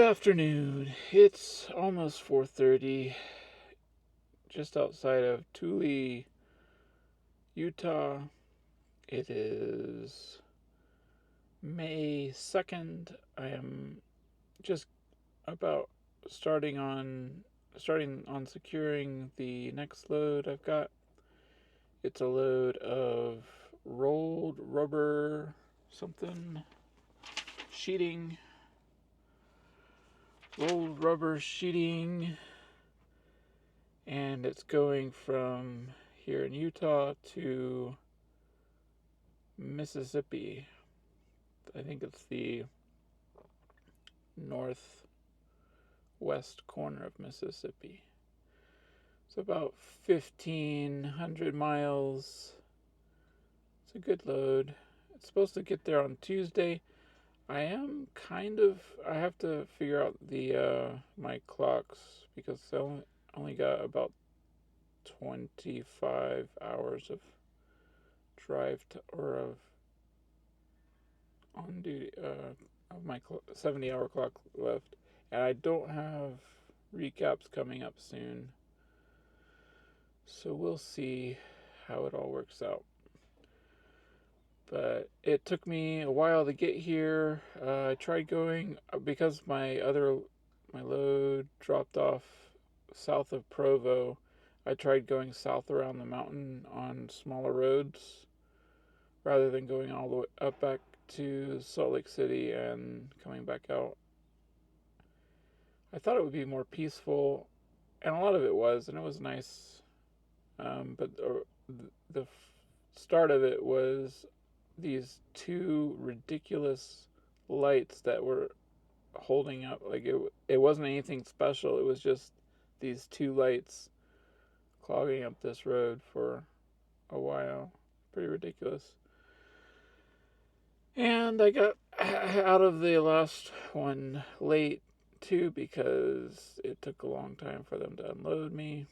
afternoon. It's almost 4:30, just outside of Tooele, Utah. It is May 2nd. I am just about starting on securing the next load I've got. It's a load of rolled rubber something sheeting. Rolled rubber sheeting, and it's going from here in Utah to Mississippi. I think it's the northwest corner of Mississippi. It's about 1,500 miles. It's a good load. It's supposed to get there on Tuesday. I have to figure out the my clocks because I only got about 25 hours of drive of on duty of my 70-hour clock left, and I don't have recaps coming up soon, so we'll see how it all works out. But it took me a while to get here. I tried going because my load dropped off south of Provo. I tried going south around the mountain on smaller roads rather than going all the way up back to Salt Lake City and coming back out. I thought it would be more peaceful, and a lot of it was, and it was nice. But the start of it was these two ridiculous lights that were holding up. Like it wasn't anything special. It was just these two lights clogging up this road for a while. Pretty ridiculous. And I got out of the last one late too because it took a long time for them to unload me.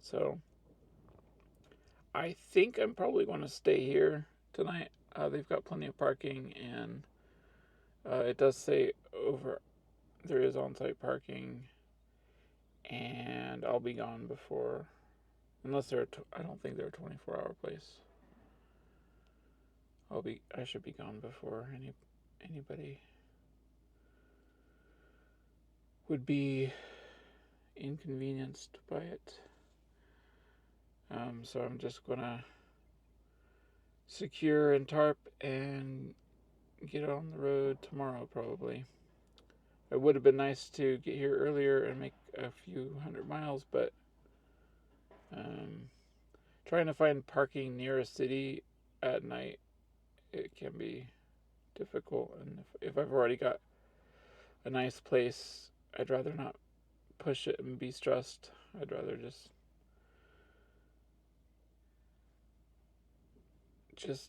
So I think I'm probably going to stay here tonight. They've got plenty of parking, and it does say there is on-site parking, and I'll be gone before, unless I don't think they're a 24-hour place. I should be gone before anybody would be inconvenienced by it. So I'm just gonna secure and tarp and get on the road tomorrow probably. It would have been nice to get here earlier and make a few hundred miles, but trying to find parking near a city at night, it can be difficult. And if I've already got a nice place, I'd rather not push it and be stressed. I'd rather just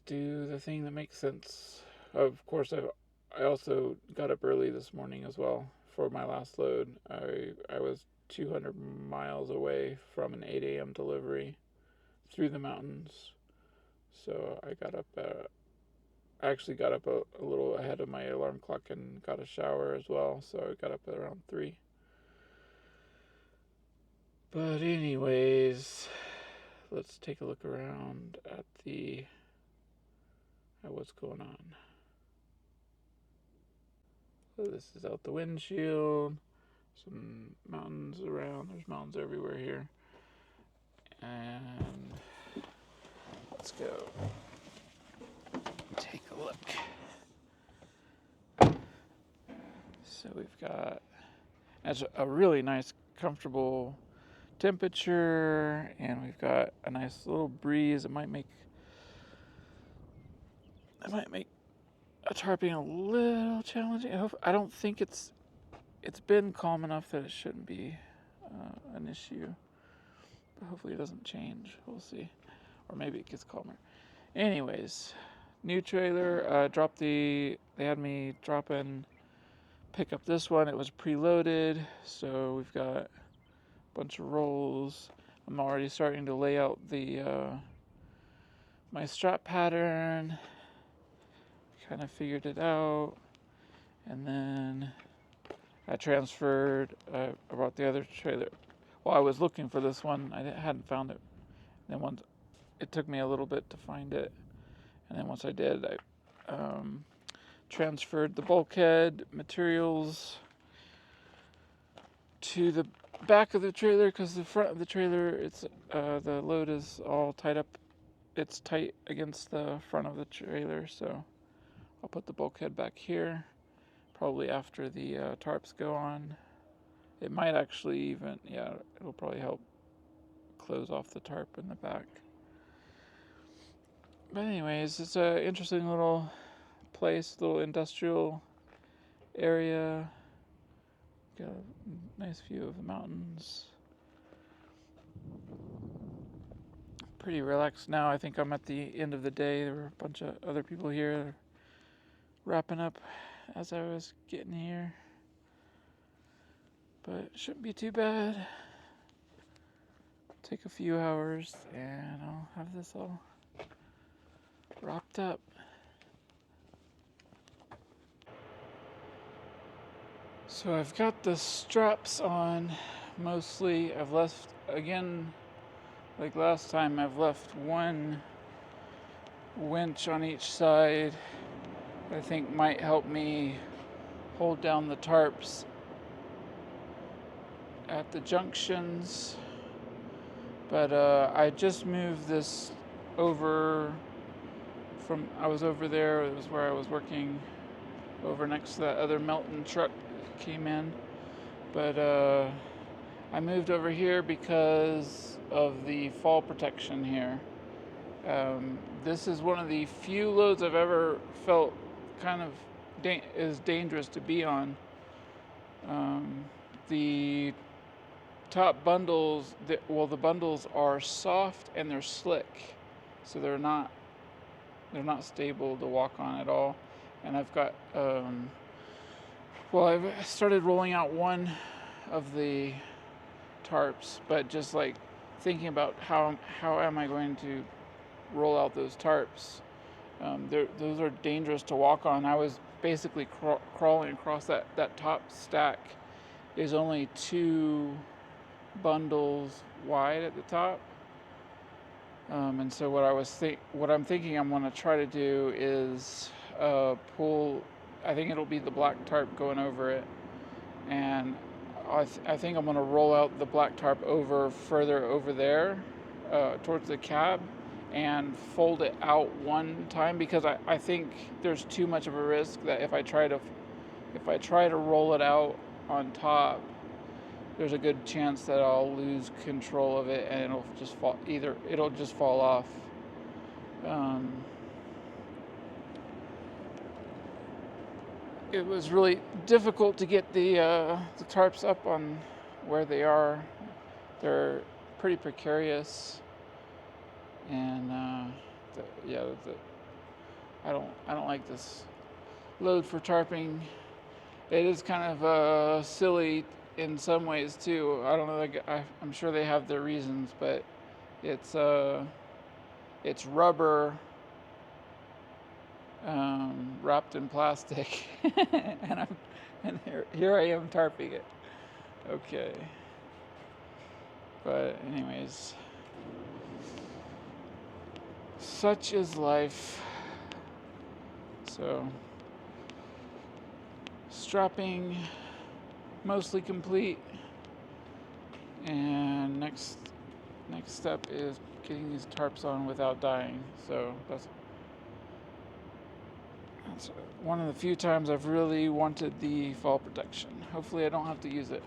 do the thing that makes sense. Of course, I also got up early this morning as well for my last load. I was 200 miles away from an 8 a.m. delivery through the mountains. So I actually got up a little ahead of my alarm clock and got a shower as well. So I got up at around 3. But anyways, let's take a look around at what's going on. So this is out the windshield. Some mountains around. There's mountains everywhere here. And let's go take a look. So we've got, that's a really nice, comfortable temperature, and we've got a nice little breeze. It might make a tarping a little challenging. I don't think it's been calm enough that it shouldn't be an issue. But hopefully it doesn't change. We'll see. Or maybe it gets calmer. Anyways, new trailer. They had me pick up this one. It was preloaded, so we've got a bunch of rolls. I'm already starting to lay out my strap pattern. Kind of figured it out, and then I transferred. I brought the other trailer. Well, I was looking for this one. I hadn't found it. Then once it took me a little bit to find it, and then once I did, I transferred the bulkhead materials to the back of the trailer because the front of the trailer, it's the load is all tied up. It's tight against the front of the trailer, so I'll put the bulkhead back here. Probably after the tarps go on. It might actually even, yeah, it'll probably help close off the tarp in the back. But anyways, it's an interesting little place, little industrial area. Got a nice view of the mountains. Pretty relaxed now. I think I'm at the end of the day. There were a bunch of other people here wrapping up as I was getting here. But it shouldn't be too bad. Take a few hours and I'll have this all wrapped up. So I've got the straps on mostly. I've left, again, like last time, I've left one winch on each side. I think might help me hold down the tarps at the junctions. But I just moved this over from, I was over there, it was where I was working, over next to that other Melton truck that came in. But I moved over here because of the fall protection here. This is one of the few loads I've ever felt kind of is dangerous to be on. The top bundles, the bundles are soft and they're slick, so they're not stable to walk on at all. And I've got I've started rolling out one of the tarps, but just like thinking about how am I going to roll out those tarps. Those are dangerous to walk on. I was basically crawling across that top stack. Is only 2 bundles wide at the top, and so what I'm thinking I'm going to try to do is pull. I think it'll be the black tarp going over it, and I think I'm going to roll out the black tarp further over there towards the cab and fold it out one time, because I think there's too much of a risk that if I try to roll it out on top, there's a good chance that I'll lose control of it and it'll just fall off. It was really difficult to get the tarps up on where they are. They're pretty precarious, and I don't like this load for tarping. It is kind of silly in some ways too. I don't know. I'm sure they have their reasons, but it's rubber wrapped in plastic, and here I am tarping it. Okay, but anyways, such is life. So strapping mostly complete, and next step is getting these tarps on without dying. So that's one of the few times I've really wanted the fall protection. Hopefully I don't have to use it.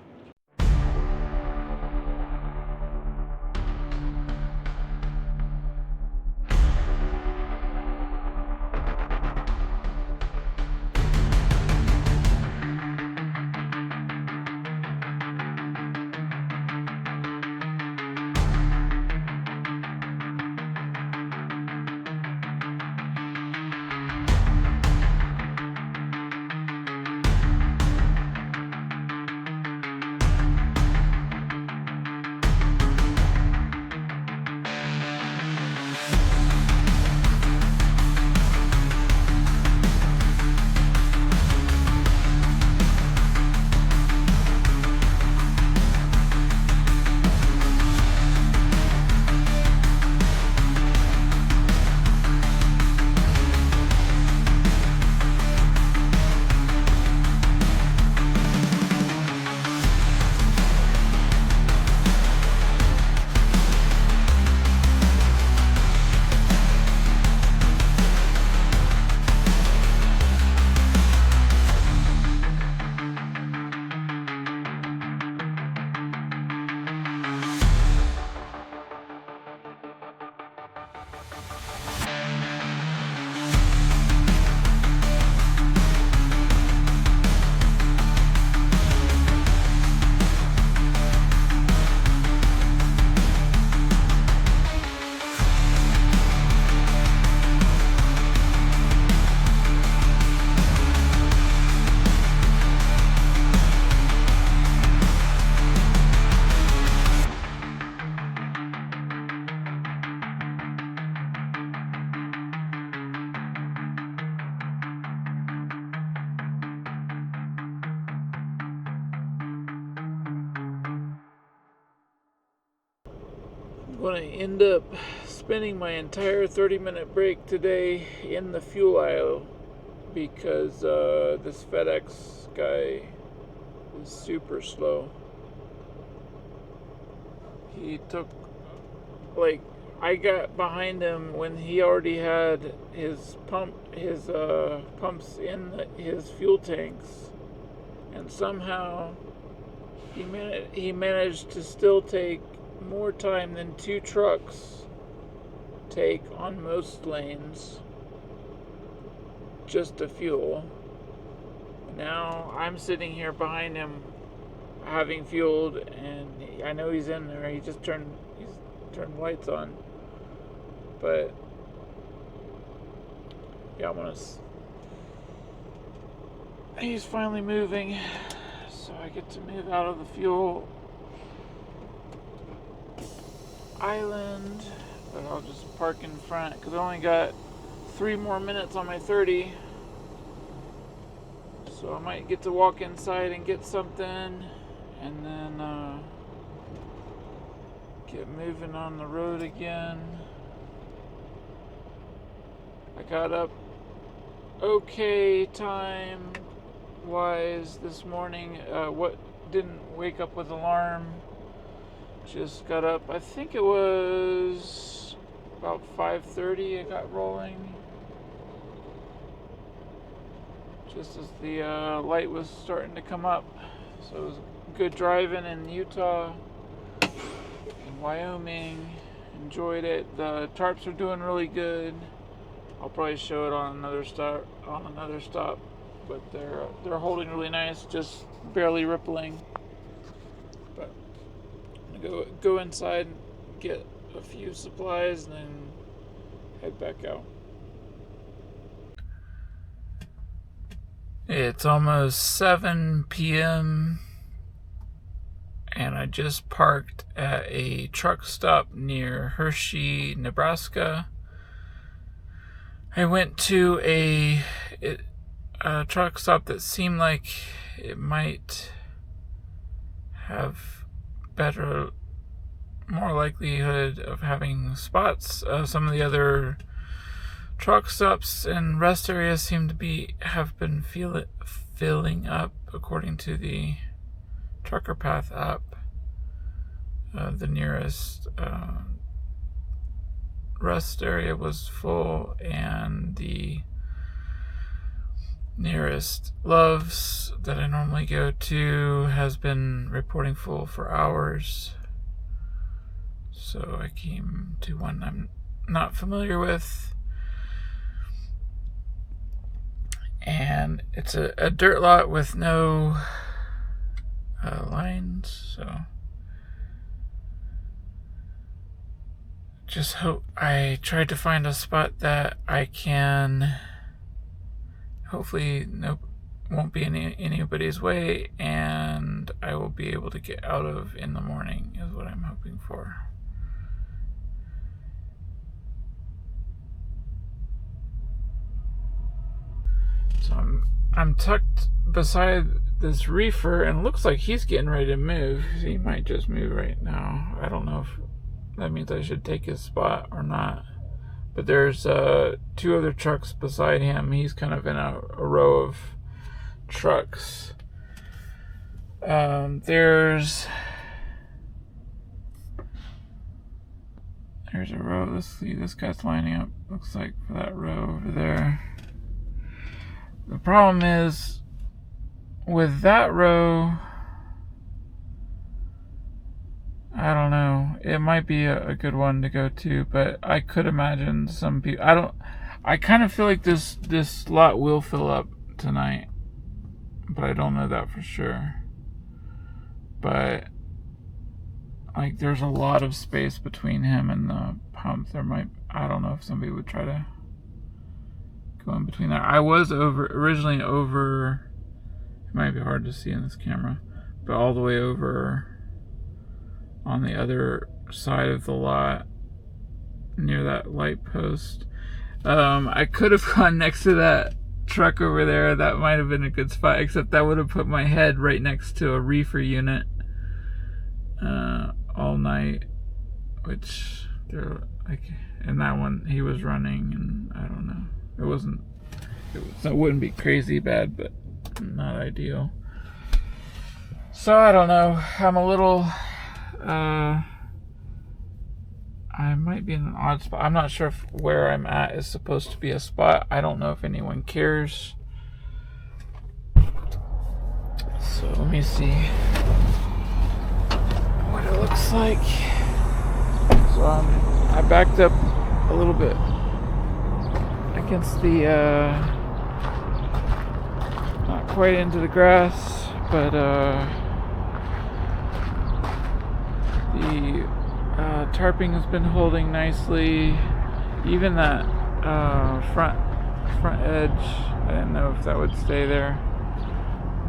going to end up spending my entire 30-minute break today in the fuel aisle because this FedEx guy is super slow. He took, like, I got behind him when he already had his pumps in his fuel tanks, and somehow he managed to still take more time than 2 trucks take on most lanes just to fuel. Now I'm sitting here behind him having fueled, and I know he's in there. He's turned lights on, but yeah, he's finally moving, so I get to move out of the fuel island. But I'll just park in front because I only got 3 more minutes on my 30, so I might get to walk inside and get something, and then get moving on the road again. I got up okay time wise this morning. Didn't wake up with alarm. Just got up, I think it was about 5:30 I got rolling. Just as the light was starting to come up. So it was good driving in Utah and Wyoming. Enjoyed it. The tarps are doing really good. I'll probably show it on another stop, but they're holding really nice, just barely rippling. But I'm gonna go inside, get a few supplies, and then head back out. It's almost 7 p.m. and I just parked at a truck stop near Hershey, Nebraska. I went to a truck stop that seemed like it might have more likelihood of having spots. Some of the other truck stops and rest areas seem to have been filling up, according to the Trucker Path app. The nearest rest area was full, and the nearest Love's that I normally go to has been reporting full for hours. So I came to one I'm not familiar with, and it's a dirt lot with no lines, so just hope I tried to find a spot that I can hopefully won't be in anybody's way, and I will be able to get out of in the morning is what I'm hoping for. So I'm tucked beside this reefer, and it looks like he's getting ready to move. He might just move right now. I don't know if that means I should take his spot or not. But there's 2 other trucks beside him. He's kind of in a row of trucks. There's a row. Let's see, this guy's lining up, looks like, for that row over there. The problem is with that row, I don't know. It might be a good one to go to, but I could imagine some people. I kind of feel like this lot will fill up tonight, but I don't know that for sure. But like, there's a lot of space between him and the pump. I don't know if somebody would try to go in between there. I was originally over. It might be hard to see in this camera, but all the way over on the other side of the lot near that light post. I could have gone next to that truck over there. That might have been a good spot, except that would have put my head right next to a reefer unit all night. which they're like, and that one he was running, and I don't know. It wouldn't be crazy bad, but not ideal. So I don't know. I'm a little. I might be in an odd spot. I'm not sure if where I'm at is supposed to be a spot. I don't know if anyone cares. So let me see what it looks like. So I backed up a little bit against the, not quite into the grass, but the tarping has been holding nicely. Even that front edge, I didn't know if that would stay there,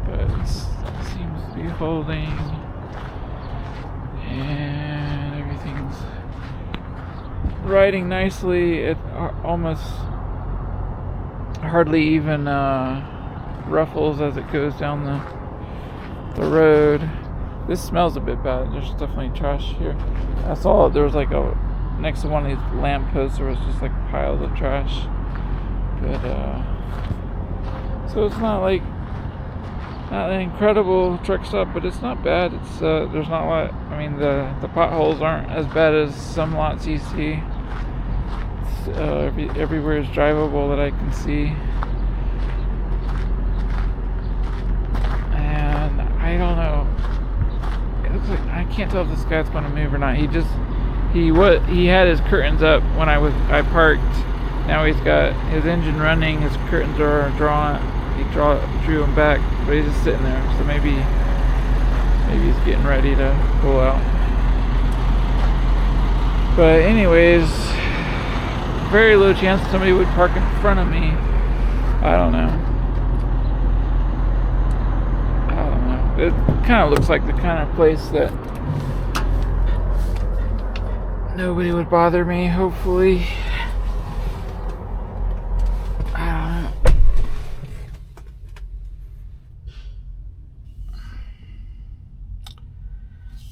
but it seems to be holding, and everything's riding nicely. It almost hardly even ruffles as it goes down the road. This smells a bit bad. There's definitely trash here. I saw there was like next to one of these lampposts there was just like piles of trash. But so it's not like not an incredible truck stop, but it's not bad. It's there's not a lot. I mean the potholes aren't as bad as some lots you see. It's, everywhere is drivable that I can see. And I don't know. Like, I can't tell if this guy's going to move or not. He had his curtains up when I parked. Now he's got his engine running. His curtains are drawn. He drew them back, but he's just sitting there. So maybe he's getting ready to pull out. But anyways, very low chance somebody would park in front of me. I don't know. It kind of looks like the kind of place that nobody would bother me, hopefully. I don't know.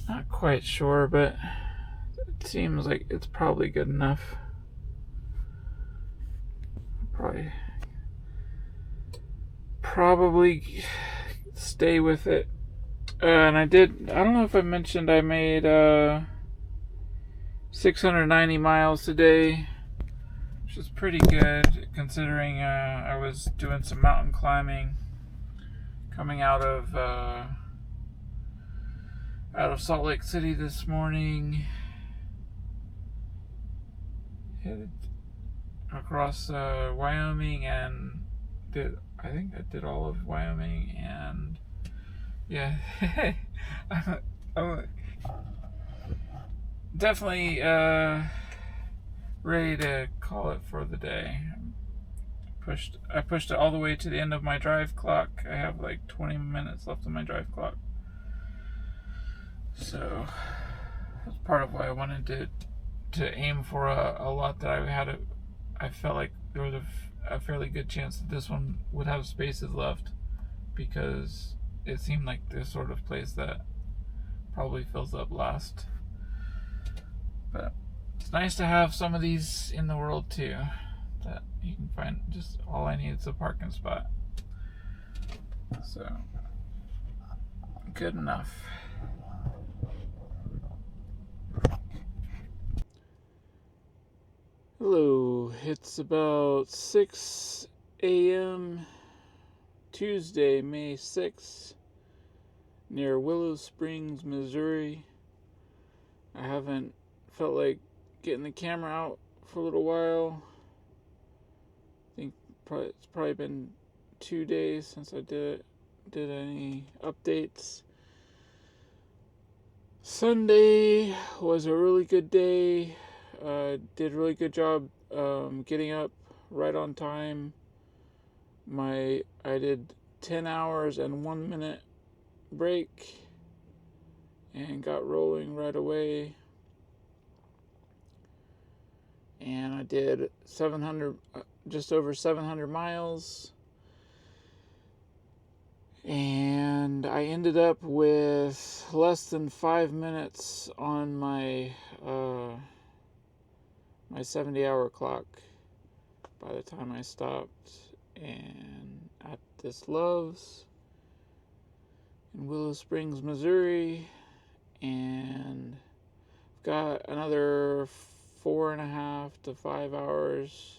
Not quite sure, but it seems like it's probably good enough. Probably stay with it. And I don't know if I mentioned I made 690 miles today, which is pretty good considering I was doing some mountain climbing coming out of Salt Lake City this morning. Headed across Wyoming and I think I did all of Wyoming, and yeah, I'm definitely ready to call it for the day. I pushed it all the way to the end of my drive clock. I have like 20 minutes left on my drive clock, so that's part of why I wanted to aim for a lot that I felt like there was a fairly good chance that this one would have spaces left, because it seemed like the sort of place that probably fills up last. But it's nice to have some of these in the world too, that you can find. Just all I need is a parking spot, so good enough. Hello, it's about 6 a.m. Tuesday, May 6th, near Willow Springs, Missouri. I haven't felt like getting the camera out for a little while. I think it's probably been 2 days since I did any updates. Sunday was a really good day. Did a really good job getting up right on time. I did 10 hours and 1 minute break and got rolling right away. And I did just over 700 miles. And I ended up with less than 5 minutes on my 70-hour clock by the time I stopped. And at this Love's in Willow Springs, Missouri, and got another 4.5 to 5 hours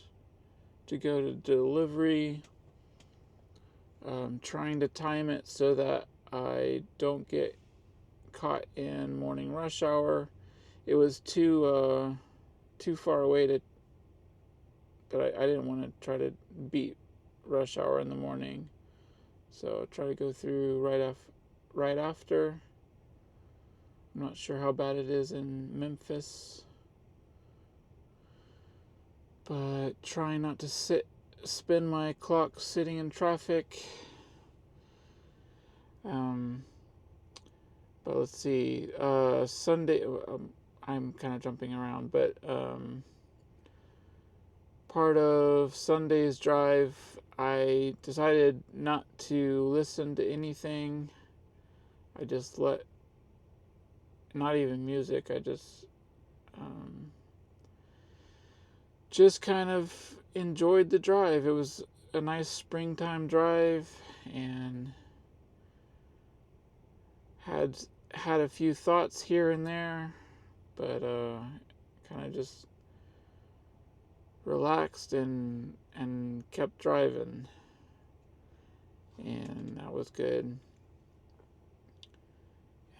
to go to delivery. Trying to time it so that I don't get caught in morning rush hour. It was too far away that I didn't want to try to beat rush hour in the morning. So try to go through right after. I'm not sure how bad it is in Memphis, but try not to spin my clock sitting in traffic. But let's see. Sunday. I'm kind of jumping around, but part of Sunday's drive, I decided not to listen to anything. I just not even music. I just kind of enjoyed the drive. It was a nice springtime drive, and had a few thoughts here and there, but kind of just relaxed and kept driving, and that was good.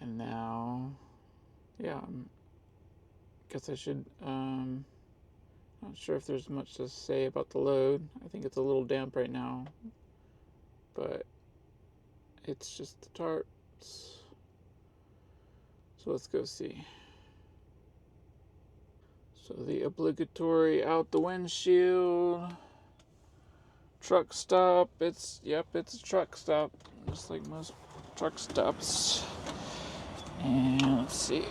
And now, yeah, guess I should. Not sure if there's much to say about the load. I think it's a little damp right now, but it's just the tarps. So let's go see. So the obligatory out the windshield. Truck stop. It's a truck stop, just like most truck stops. And let's see.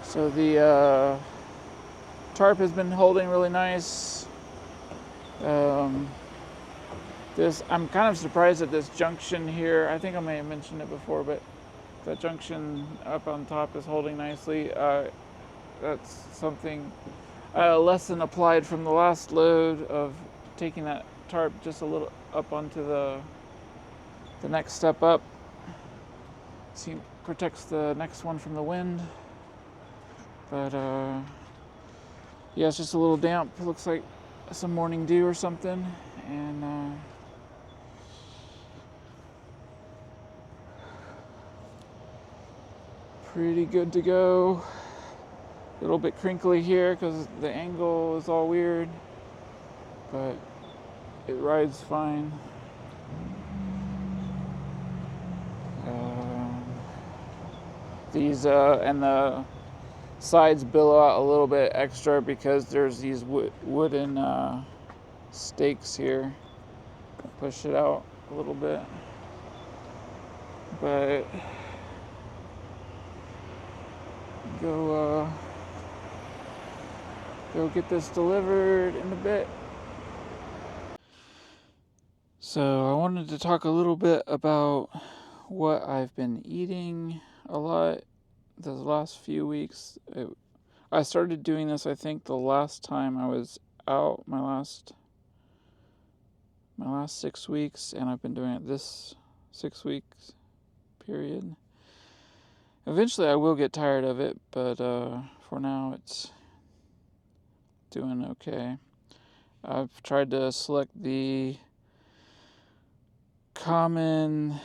So the tarp has been holding really nice. I'm kind of surprised at this junction here. I think I may have mentioned it before, but the junction up on top is holding nicely. That's something, a lesson applied from the last load of taking that tarp just a little up onto the next step up. See, protects the next one from the wind. But yeah, it's just a little damp. It looks like some morning dew or something, and pretty good to go. A little bit crinkly here because the angle is all weird, but it rides fine. These and the sides billow out a little bit extra because there's these wooden stakes here that push it out a little bit, but go get this delivered in a bit. So I wanted to talk a little bit about what I've been eating a lot the last few weeks. I started doing this, I think, the last time I was out, my last 6 weeks, and I've been doing it this 6 weeks period. Eventually I will get tired of it, but for now it's doing okay. I've tried to select the common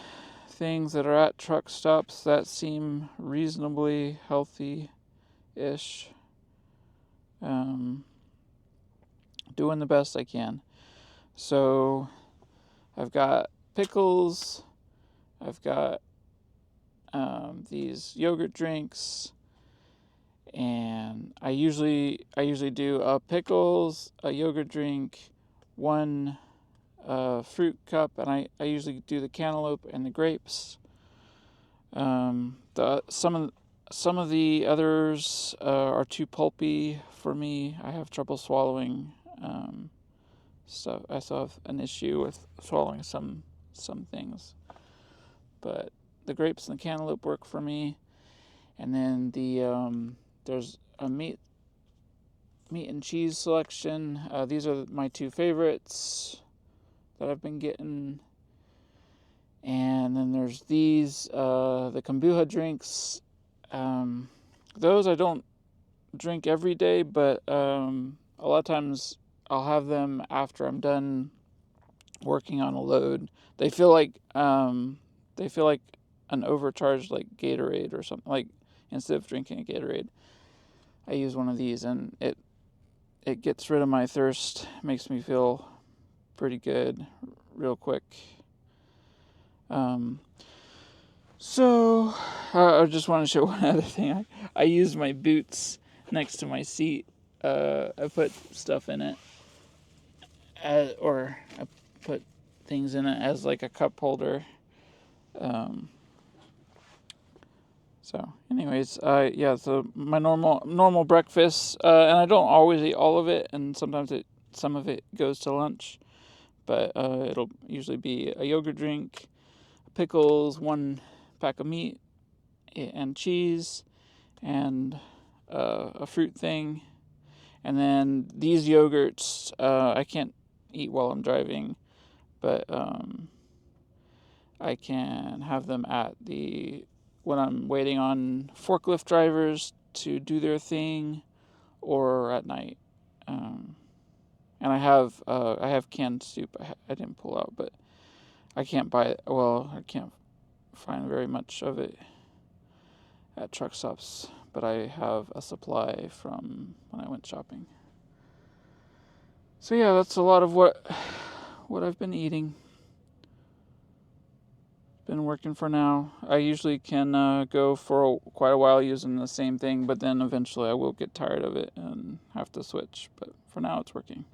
things that are at truck stops that seem reasonably healthy-ish. Doing the best I can. So I've got pickles, I've got these yogurt drinks, and I usually do pickles, a yogurt drink, one fruit cup, and I usually do the cantaloupe and the grapes. Some of the others are too pulpy for me. I have trouble swallowing So I still have an issue with swallowing some things, but the grapes and the cantaloupe work for me. And then there's a meat and cheese selection. These are my two favorites that I've been getting. And then there's these, the kombucha drinks. Those I don't drink every day, but a lot of times I'll have them after I'm done working on a load. They feel like an overcharged like Gatorade or something. Like instead of drinking a Gatorade, I use one of these, and it gets rid of my thirst. Makes me feel pretty good real quick. So I just want to show one other thing. I use my boots next to my seat. I put stuff in it, or I put things in it as like a cup holder. So, anyways, yeah. So my normal breakfast, and I don't always eat all of it, and sometimes some of it goes to lunch, but it'll usually be a yogurt drink, pickles, one pack of meat and cheese, and a fruit thing. And then these yogurts, I can't eat while I'm driving, but I can have them when I'm waiting on forklift drivers to do their thing, or at night. And I have canned soup. I didn't pull out, but I can't buy it. Well, I can't find very much of it at truck stops, but I have a supply from when I went shopping. So yeah, that's a lot of what I've been eating. Been working for now. I usually can go for quite a while using the same thing, but then eventually I will get tired of it and have to switch. But for now, it's working.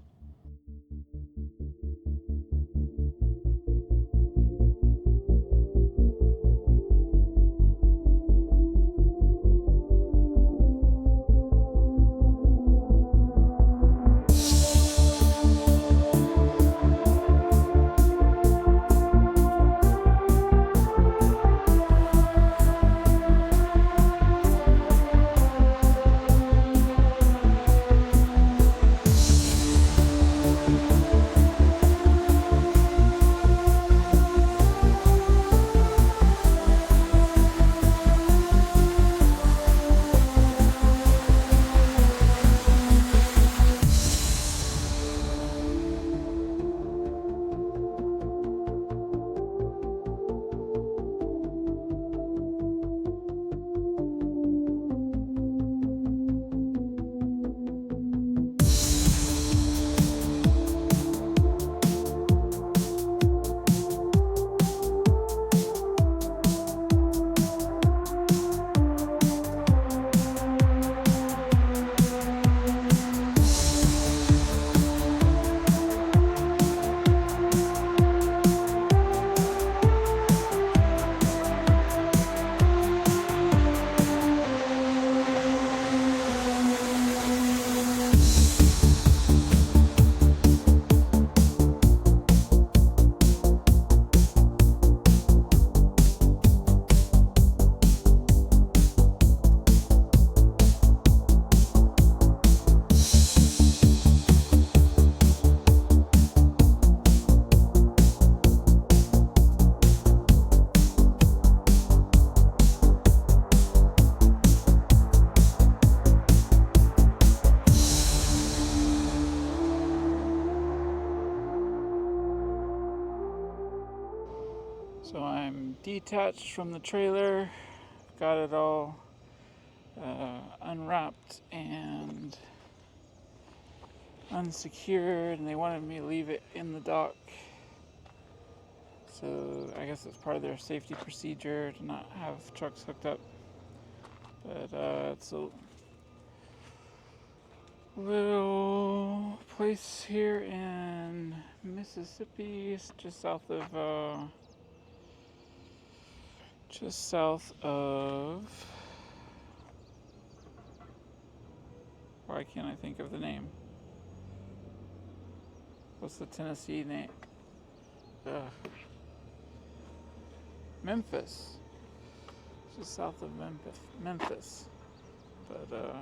So I'm detached from the trailer, got it all unwrapped and unsecured, and they wanted me to leave it in the dock. So I guess it's part of their safety procedure to not have trucks hooked up. But it's a little place here in Mississippi, just south of. Why can't I think of the name? What's the Tennessee name? Memphis. Just south of Memphis. But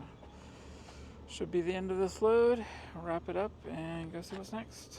should be the end of this load. I'll wrap it up and go see what's next.